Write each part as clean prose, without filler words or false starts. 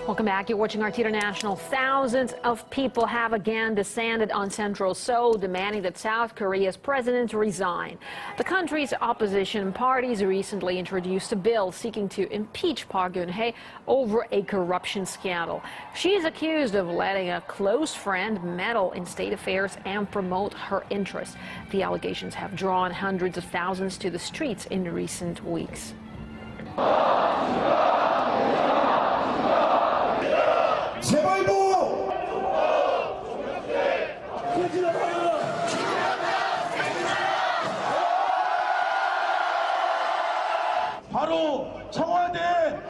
Welcome back. You're watching RT International. Thousands of people have again descended on central Seoul, demanding that South Korea's president resign. The country's opposition parties recently introduced a bill seeking to impeach Park Geun-hye over a corruption scandal. She is accused of letting a close friend meddle in state affairs and promote her interests. The allegations have drawn hundreds of thousands to the streets in recent weeks. 바로 청와대.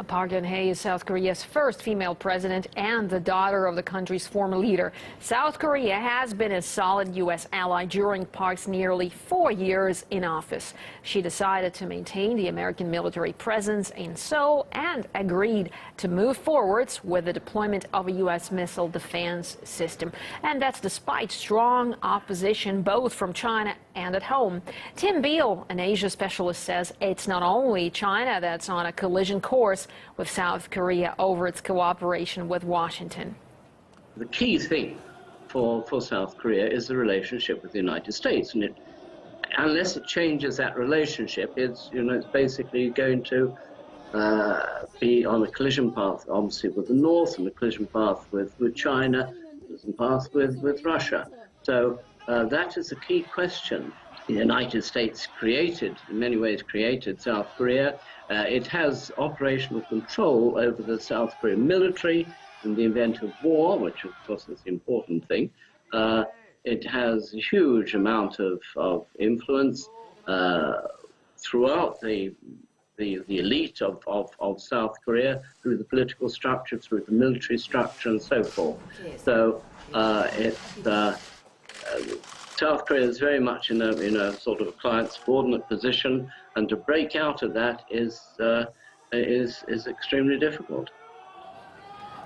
Park Geun-hye is South Korea's first female president and the daughter of the country's former leader. South Korea has been a solid U.S. ally during Park's nearly 4 years in office. She decided to maintain the American military presence in Seoul and agreed to move forwards with the deployment of a U.S. missile defense system. And that's despite strong opposition both from China and at home. Tim Beale, an Asia specialist, says it's not only China that's on a collision course with South Korea over its cooperation with Washington. The key thing for South Korea is the relationship with the United States, and unless it changes that relationship, it's basically going to be on a collision path, obviously with the North, and a collision path with China, collision path with Russia. So that is the key question. The United States in many ways created South Korea. It has operational control over the South Korean military in the event of war, which of course is the important thing. It has a huge amount of influence throughout the elite of South Korea, through the political structure, through the military structure, and so forth. So South Korea is very much in a sort of a client subordinate position, and to break out of that is extremely difficult.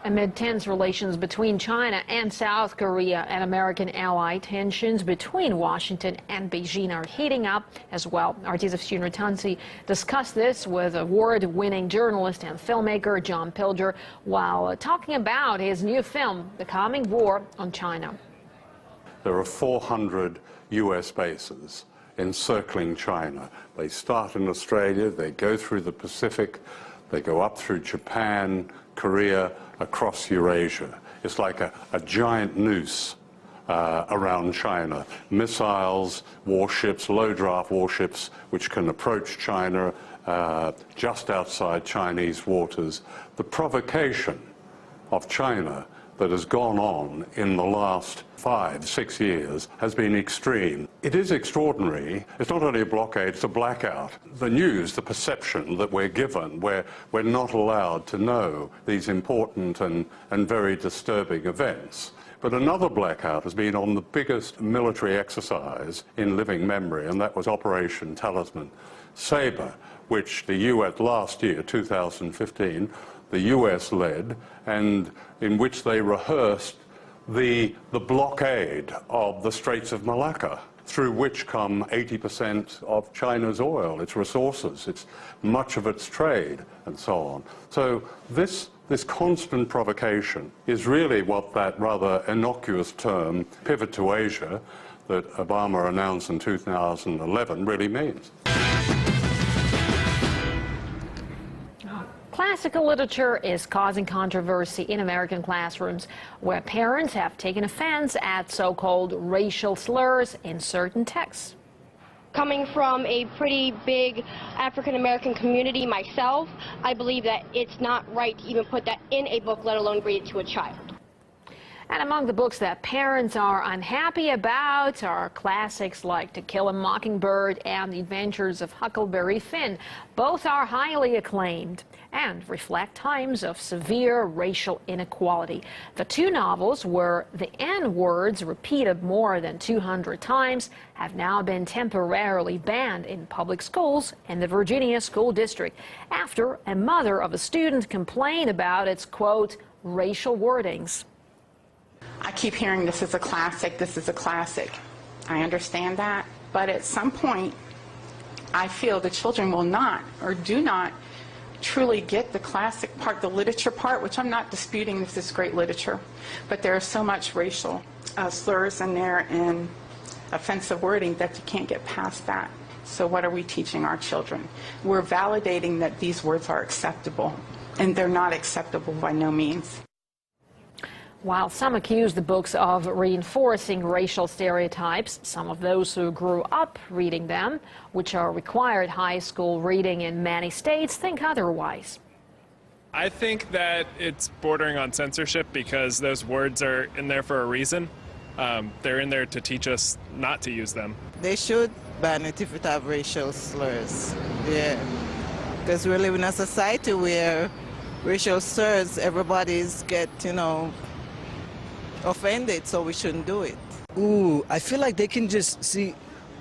Amid tense relations between China and South Korea and American ally, tensions between Washington and Beijing are heating up as well. RT's Afshin Ratansi discussed this with award-winning journalist and filmmaker John Pilger while talking about his new film, The Coming War on China. There are 400 US bases encircling China. They start in Australia, they go through the Pacific, they go up through Japan, Korea, across Eurasia. It's like a giant noose around China. Missiles, warships, low-draft warships, which can approach China just outside Chinese waters. The provocation of China that has gone on in the last 5-6 years has been extreme. It is extraordinary. It's not only a blockade, it's a blackout. The news, the perception that we're given, we're not allowed to know these important and very disturbing events. But another blackout has been on the biggest military exercise in living memory, and that was Operation Talisman Sabre, which the US last year, 2015, the US led, and in which they rehearsed the blockade of the Straits of Malacca, through which come 80% of China's oil, its resources, much of its trade, and so on. So this constant provocation is really what that rather innocuous term, pivot to Asia, that Obama announced in 2011 really means. Classical literature is causing controversy in American classrooms, where parents have taken offense at so-called racial slurs in certain texts. Coming from a pretty big African-American community myself, I believe that it's not right to even put that in a book, let alone read it to a child. And among the books that parents are unhappy about are classics like To Kill a Mockingbird and The Adventures of Huckleberry Finn. Both are highly acclaimed and reflect times of severe racial inequality. The two novels, where the N-words repeated more than 200 times, have now been temporarily banned in public schools in the Virginia School District after a mother of a student complained about its, quote, racial wordings. I keep hearing this is a classic, this is a classic. I understand that, but at some point, I feel the children will not or do not truly get the classic part, the literature part, which I'm not disputing this is great literature, but there is so much racial slurs in there and offensive wording that you can't get past that. So what are we teaching our children? We're validating that these words are acceptable, and they're not acceptable by no means. While some accuse the books of reinforcing racial stereotypes, some of those who grew up reading them, which are required high school reading in many states, think otherwise. I think that it's bordering on censorship because those words are in there for a reason. They're in there to teach us not to use them. They should ban it if it have racial slurs. Yeah, because we live in a society where racial slurs, everybody's get, offended, so we shouldn't do it. Ooh, I feel like they can just see,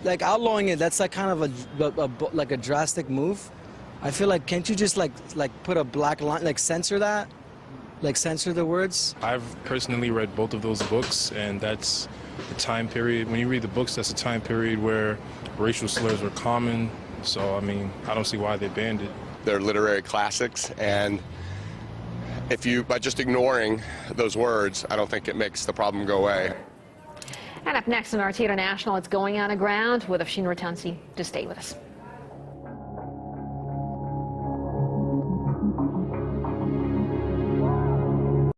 like outlawing it. That's like kind of like a drastic move. I feel like can't you just like put a black line, like censor that, like censor the words? I've personally read both of those books, and that's the time period. When you read the books, that's a time period where racial slurs were common. So I mean, I don't see why they banned it. They're literary classics, and by just ignoring those words, I don't think it makes the problem go away. And up next on RT International, it's going on the ground with Afshin Ratansi. Just stay with us.